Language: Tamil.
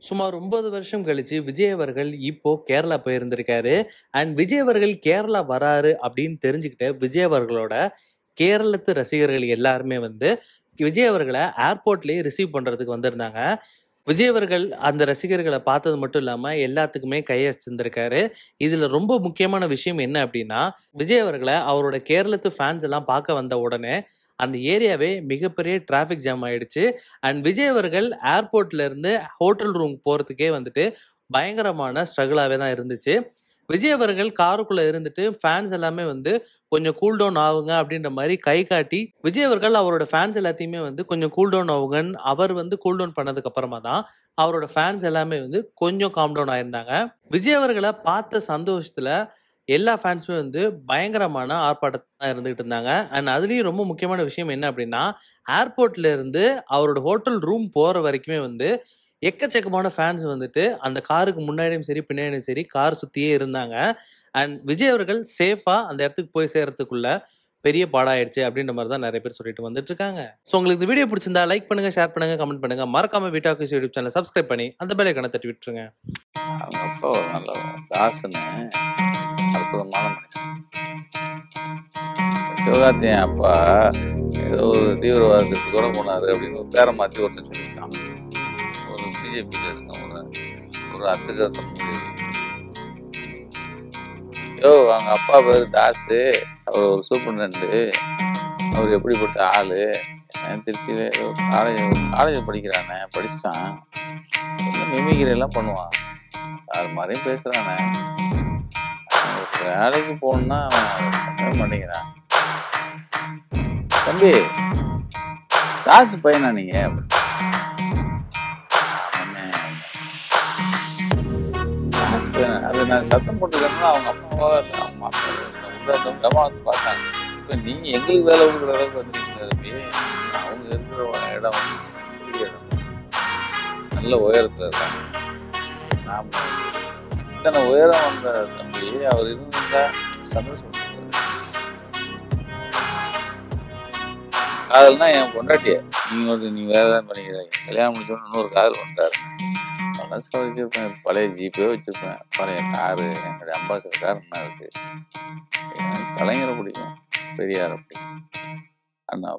சுமார் 9 வருஷம் கழிச்சு விஜய் அவர்கள் இப்போ கேரளா போயிருந்திருக்காரு. விஜய் அவர்கள் கேரளா வராரு அப்படின்னு தெரிஞ்சுக்கிட்டு, விஜய் அவர்களோட கேரளத்து ரசிகர்கள் எல்லாருமே வந்து விஜய் அவர்கள ஏர்போர்ட்லயே ரிசீவ் பண்றதுக்கு வந்திருந்தாங்க. விஜய் அவர்கள் அந்த ரசிகர்கள பார்த்தது மட்டும் இல்லாம, எல்லாத்துக்குமே கையசைச்சிருந்திருக்காரு. இதுல ரொம்ப முக்கியமான விஷயம் என்ன அப்படின்னா, விஜய் அவர்கள அவரோட கேரளத்து ஃபேன்ஸ் எல்லாம் பார்க்க வந்த உடனே, அந்த ஏரியாவே மிகப்பெரிய டிராஃபிக் ஜாம் ஆயிடுச்சு. விஜய் அவர்கள் ஏர்போர்ட்ல இருந்து ஹோட்டல் ரூம் போறதுக்கே வந்துட்டு பயங்கரமான ஸ்ட்ரகுலாவே தான் இருந்துச்சு. விஜய் அவர்கள் காருக்குள்ள இருந்துட்டு ஃபேன்ஸ் எல்லாமே வந்து கொஞ்சம் கூல் டவுன் ஆகுங்க அப்படின்ற மாரி கை காட்டி, விஜய் அவர்கள் அவரோட ஃபேன்ஸ் எல்லாத்தையுமே வந்து கொஞ்சம் கூல் டவுன் ஆகுங்கன்னு அவர் வந்து கூல் டவுன் பண்ணதுக்கு அப்புறமா தான், அவரோட ஃபேன்ஸ் எல்லாமே வந்து கொஞ்சம் காம் டவுன் ஆயிருந்தாங்க. விஜய் அவர்கள பார்த்த சந்தோஷத்துல எல்லா ஃபேன்ஸுமே வந்து பயங்கரமான ஆர்ப்பாட்டத்துல இருந்துகிட்டு இருந்தாங்க. அதுலயும் ரொம்ப முக்கியமான விஷயம் என்ன அப்படின்னா, ஏர்போர்ட்ல இருந்து அவரோட ஹோட்டல் ரூம் போற வரைக்குமே வந்து எக்கச்சக்கமான ஃபேன்ஸ் வந்துட்டு அந்த காருக்கு முன்னாடியும் சரி, பின்னாடியும் சரி கார் சுத்தியே இருந்தாங்க. விஜய் அவர்கள் சேஃபா அந்த இடத்துக்கு போய் சேர்றதுக்குள்ள பெரிய பாடாயிடுச்சு அப்படின்ற மாரி தான் நெறைய பேர் சொல்லிட்டு வந்துட்டு இருக்காங்க. உங்களுக்கு இந்த வீடியோ பிடிச்சிருந்தா லைக் பண்ணுங்க, ஷேர் பண்ணுங்க, கமெண்ட் பண்ணுங்க. மறக்காம வீட்டாக்குஸ் யூடியூப் சேனலை சப்ஸ்கிரைப் பண்ணி அந்த பெல் ஐகானை தட்டி விட்டுருங்க. அவங்க அப்பா ஒரு நல்ல தாசுன்னு அற்புதமான மனுஷன். சிவகார்த்திகேயன் அப்பா ஏதோ ஒரு தீவிரவாதத்துக்கு கூட போனாரு அப்படின்னு ஒரு பேரை மாற்றி ஒருத்தர் சொல்லிட்டான். ஒரு பிஜேபியில் இருக்க ஒரு அத்துக்கத்த முடியாது. அவங்க அப்பா பேரு தாசு, அவர் ஒரு சூப்பர்டென்ட். அவர் எப்படிப்பட்ட ஆளு, திருச்சியில ஏதோ காலேஜ் படிக்கிறானே, படிச்சுட்டான், மிமிகிரி எல்லாம் பண்ணுவான், அது மாதிரியும் பேசுறானே. வேலைக்கு போகணும்னா அவன் மாட்டேங்கிறான். தம்பி, தாசு பையனா நீங்க? தாசு பையனா? அது நான் சத்தம் போட்டுக்கிறேன்னா அவங்க அம்மாவா வந்து பார்த்தாங்க. இப்ப நீங்க எங்களுக்கு வேலை கொடுக்குற அளவுக்கு வந்துட்டீங்க தம்பி. அவங்க இருக்கிற இடம் பெரிய இடம், நல்ல உயரத்துல இருக்காங்க. நாம இத்தனை உயரம் வந்த தம்பி அவர் இருந்தா சந்தோஷம். காதல்னா என் பொண்டாட்டிய நீ வேற தான் பண்ணிக்கிறீங்க. கல்யாணம் முடிச்சோன்னு இன்னொரு காதல் பண்ணிட்டாரு. மனசை வச்சிருப்பேன், பழைய ஜீப்பே வச்சிருப்பேன், பழைய காரு, என்னுடைய அம்பாசிடர் கார் என்ன இருக்கு. எனக்கு கலைஞரை பிடிக்கும், பெரியாரை பிடிக்கும், அண்ணா